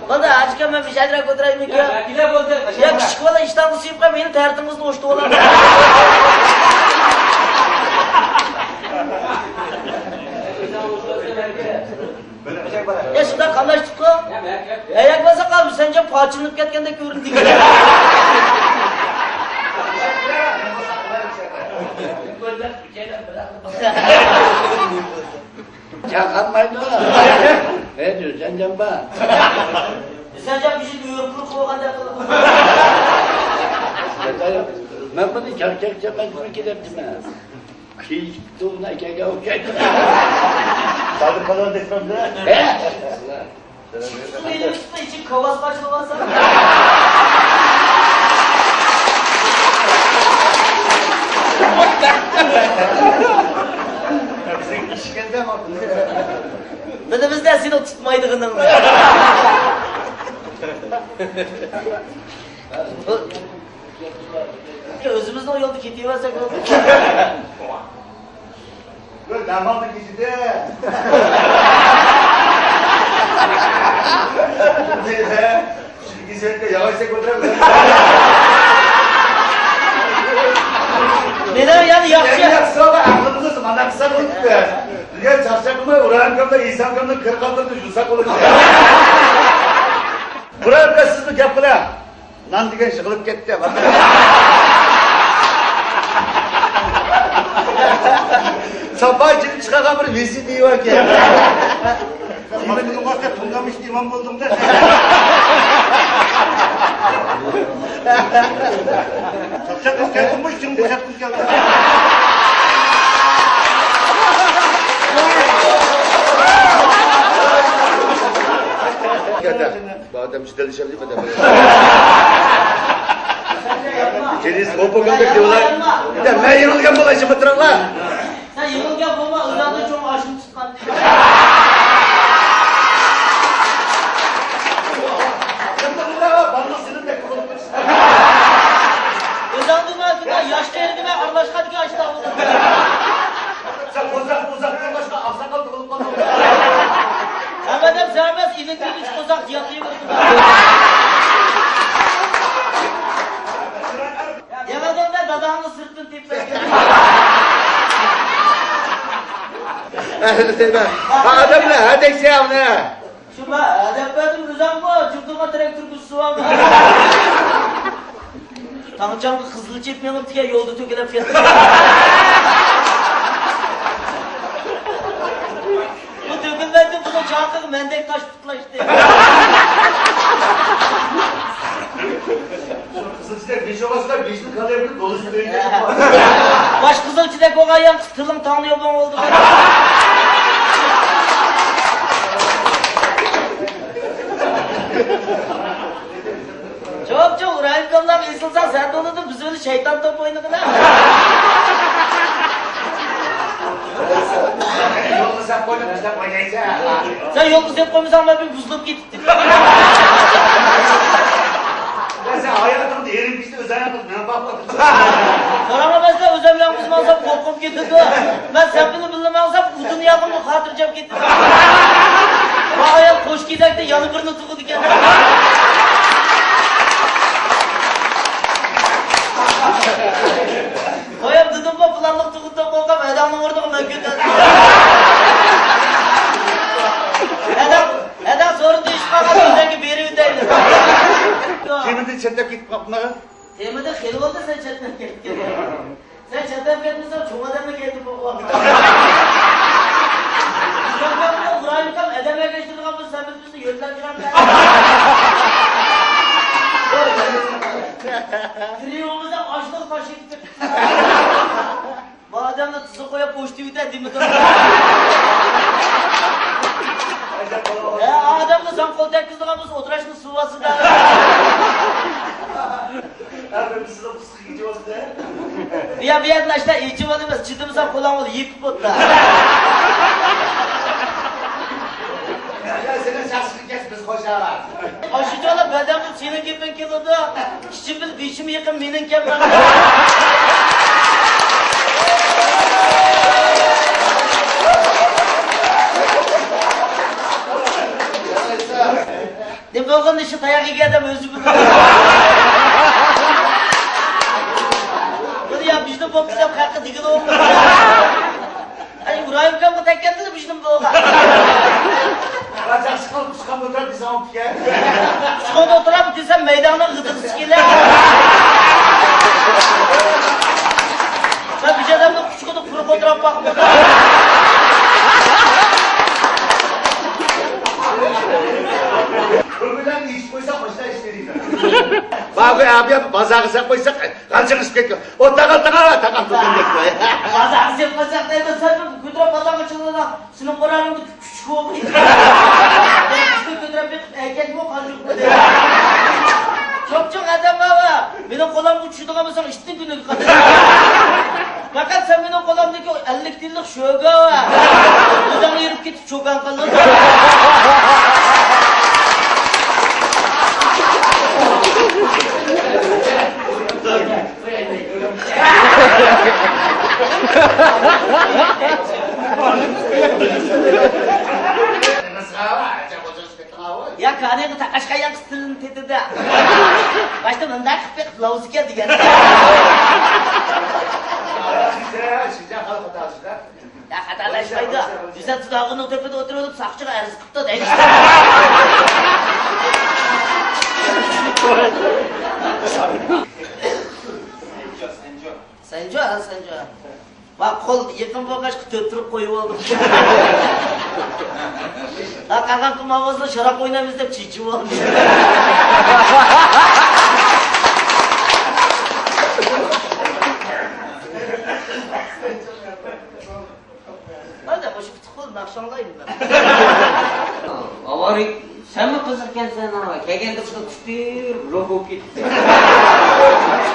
Bo'ldi, achka men bishadrak o'tiraymi ki? Vakila bo'ldi. Ya kichik bola ishdan usib qolib meni tartimizni o'shdi oladi. Ya shunday qamlashdik-ku. Ayak bo'lsa qalb senga pochinib ketgandek ko'rindi. Çakanmaydı mı? Ne diyor sen camba? Sen can bir şey duyurup koğanda kılıp. Ben bunu çarçakça mecbur giderdim ha. Hiç tuğuna keke okuyaydım. Sadık kalan dekrandı. He? Üstüne elim üstüne için kavas başlamazsa. Bizim işkende mi? Bizde seni tutmaydığından. Özümüzden o yolda ketiyorsak oldu. Böyle damatlık işi de. Şimdi gizemde yavaşça götürelim. Neden yani Yani yapacak? yaksa da aklımızı zamandan kısa koyduk be. Dünya çarşak mı? Uğrağın kamda, insan kamda, kırk kamda yusak olacak. Buraya bir siz mi yapıla? Nan diken şıkılıp gitti. Sabah içini çıkaran bir vesi diyor var ki. Şimdi varsa tungamış imam buldum da. Çapşak kız geldin mi? Şimdi boşak kız geldi. Bu adam cidden dışarı değil mi? Kendisi propaganda diyorlar. Bir de ben yanılgan bulaşım bitirirler. Sen yılınca bulma, ızanda çok aşın çıkan. Özandığın altında yaşlı eridime arlaşka dike açtı avluda. Sen uzaktan başka aksakal tıkılıp kalma. Hemen serbest ilikli üç kozak yatıyı vurdu. Yemedim de dadağını sırtın tepmek. Adam ne? Hadi şey yap ne? Şu ben, hedefledim rızam bu, cırtıma traktör kususu var mı? Tanıcam ki kızılı çekmeyelim diye yolda tökelep fiyatı. Bu tökülmedi, bu da çarkık mendek taş tutlaştı. Kızılçılar beş ovasılar beşli kalabilir dolusu dönecek. Baş kızılçıda koğayan tılım tanıyor ben oldu. Çok Rahim Kam'dan ısılsan sen de olurdun, biz öyle şeytan top oynadık ha. Yolunu sen koydun, biz de koyacağız. Sen yolunu sen koymuşsan ben bir buzlup gittim. Ben sen hayatımda yerim pişti, özel yaptım, ben bakmadım. Sonra ben size özemlen kızmansam korkup getirdi. Ben sepini bilmemezsem udunu yakımı hatırcam getirdi. Bak ayağım koş giderek de yanı birini tıkıdı kendine. Koyam dedim bu planlık tıkıdı korkam edamın orada ben kötü. Edam sorun değiş bakalım özenki biri ödeydi. Şimdi çetek git kapına. Temede xeli oldu sen chatten ketding. Sen chatten ketmesen cho'ng odamga ketib bo'lib. Bunaqa Irohimkam adam ergashtirgan biz sabit bizni yo'ldan chiqardi. Kiriyomizda ochliq toshib. Bu odamni tuzi qo'yib pochtivida demidi. Adamni sen qo'l tekkizdigan biz o'tirishni suv ostida. Abi size fıstık yiyeceğiz de. Bir yerden işte içim adımız çıtımızdan kulağım oldu yıkıp botta. Ya senin şaşkın kes biz koşarlar. Aşıcı ola bedemim senin gibi kilodu. İçim bil dişimi yıkın benim gibi. işi dayak yiyen adam özü bilir. Bunu ya bizden bu bizden kalkı digil olmuyor. Hani İbrahim Kam'ı tek geldi de bizden bu oğa. Bacak sıkıl kuşkan otur bize o piye. Sonra oturup desem meydana gıdık sikiler. Ben bir adamda küçük kurup oturup bakmadım. Kömürden iş koysak başta işleriyim. Abi bazarıza koysak kalçanız getiriyor. O takal tutun getiriyor. Bazar yapmasak da sen bu küdra pazar açıldığında sınıf kararını küçük oldu. Küçük küdra bir erkek mi kalacak mı diye. Çok adam var. Benim kolam uçuştu ama sen işte günlük kadar. Fakat sen benim kolamdaki o 50 dillik şöyle var. Buradan yürüp git çok ankallı. Ya kanı takaşka yaksın dedi. Başta benden kıpık kılavuzu geldi yani. Size halk hatasılar. Ya hatalaşmaydı. Bize tutağının tepede oturuyorduk sakçıga erz kıpta değil. Senco ha Senco. Bak kol yakın bagaj töttürüp koyup oldum. Ha kalkan kum havasında şarap oynamayız deyip çiğçim olmuş. Hadi boşu fıtık olun akşamdayım ben. Avarik sen mi kızırken sen ama? Kegende fıtık tutuyor, blok gitti.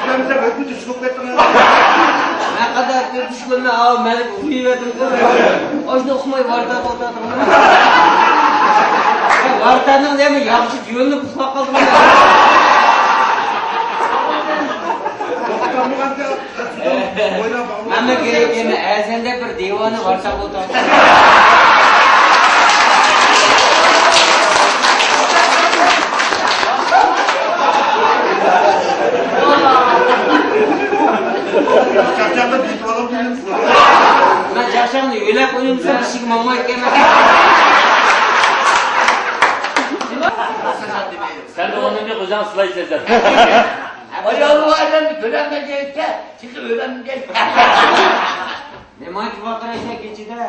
Ben de öpü düşük ettim. Ne kadar bir düşmanla ağam beni uyuyadım. Hoşuna okumayı vardı odadım. Vartanın değil mi? Yakışı düğünlü kusmak kaldım. Ama gerekeni erzende bir divanı varsa odadım. Çarşamba bir tuvalım benim. Ben çarşamba öyle koyayım sen bir şey mama eklemem. Sen de onun bir kucağın Sıla'yı sezer. O yolu vardı, törenme gelirse, sizi öğrenmeyecek. Ne manki vakaraysa geçider.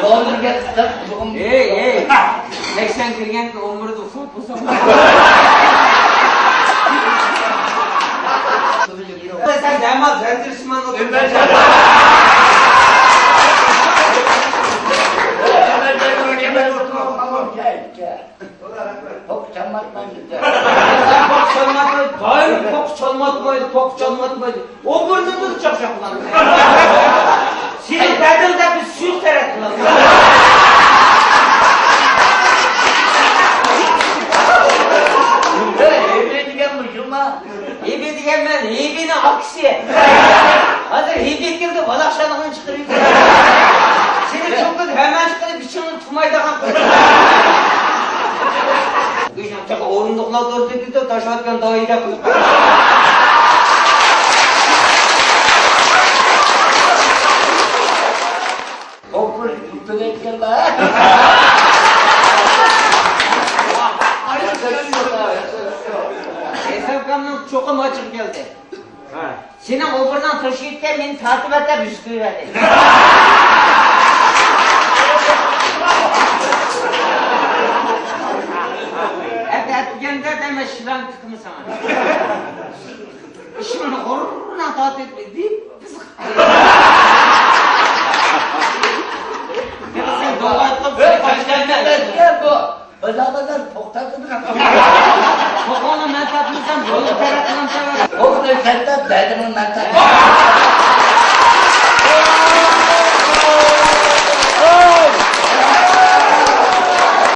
Doğru gelirse, Hey. 80 kirgen ki 11'de ufak bu zaman. Sen damat zendirişman otur. Çok çamatmayın güzel. Pok çalmatmaydı. Hayır pok çalmatmaydı. O burada dur çapşaklar. Senin derdin de bir sür seyrettiler. Hibi diyen ben, hibinin aksi. Hazır hibi girdi, balakşanlığını çıkarıyor. Seni çok kötü, hemen çıkarıp biçimini tutmayı da kalktı. Güçlüm çaka orundukla doğru dedi de taş atken daha iyi de kılıp. Okul tutun etkiler. Esefkam'ın çok açık geldi. Senin oburdan taşıyıkken beni takip etler bisküvi verdi. Hep gönder deme şıran tıkımı sana. İşimin horruna taat etmedi deyip pısık. Sen dua ettim seni kaçlarına. Bu. Özellikle toktatını Kokonun mentatını sen yolu tarafından sever. O kadar senden derdinin mental.